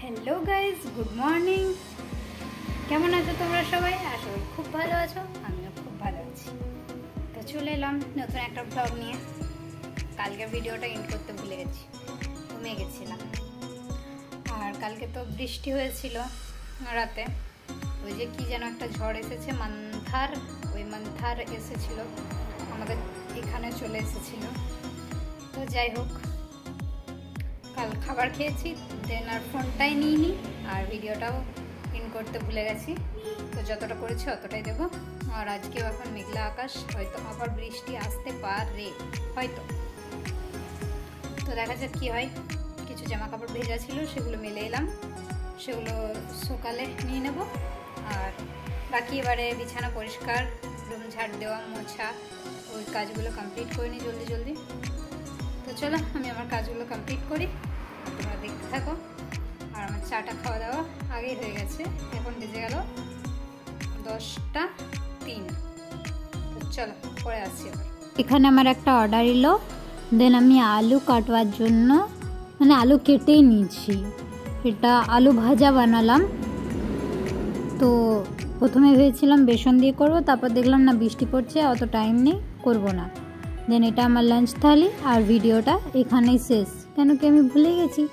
Hello guys, good morning. কেমন আছো তোমরা সবাই? আশা করি খুব ভালো আছো, আমিও খুব ভালো আছি। তো চলে এলাম নতুন একটা ব্লগ নিয়ে। কালকে ভিডিওটা এন্ড করতে ভুলে গেছি, ঘুমিয়ে গেছিলাম। আর কালকে তো বৃষ্টি হয়েছিল রাতে, ওই যে কি যেন একটা ঝড় এসেছে, মান্থার, ওই মান্থার এসেছিল, আমাদের এখানে চলে এসেছিল। তো যাই হোক, কাল খাবার খেয়েছি, দেন আর ফোনটাই নিইনি, আর ভিডিওটাও ইন করতে ভুলে গেছি। তো যতটা করেছি অতটাই দেবো। আর আজকেও এখন মেঘলা আকাশ, হয়তো আবার বৃষ্টি আসতে পারে হয়তো। তো দেখা যাক কী হয়। কিছু জামা কাপড় ভেজা ছিল, সেগুলো মেলে এলাম, সেগুলো সকালে নিয়ে নেব। আর বাকি এবারে বিছানা পরিষ্কার, রুম ঝাড় দেওয়া, মোছা, ওই কাজগুলো কমপ্লিট করে নিই জলদি জলদি। তো চলো আমি আমার কাজগুলো কমপ্লিট করি, তোমরা দেখতে থাকো। আর আমার চাটা খাওয়া দাওয়া আগেই হয়ে গেছে, এখন বেজে গেল 10:03। তো চলো পরে আসছি। এখানে আমার একটা অর্ডার এলো, দেন আমি আলু কাটবার জন্য আলু কেটেই নিয়েছি। এটা আলু ভাজা বানালাম। তো প্রথমে ভেবেছিলাম বেসন দিয়ে করবো, তারপর দেখলাম না বৃষ্টি পড়ছে, অত টাইম নেই, করবো না। দেন এটা আমার লাঞ্চ থালি, আর ভিডিওটা এখানেই শেষ, কেন কি আমি ভুলে গেছি।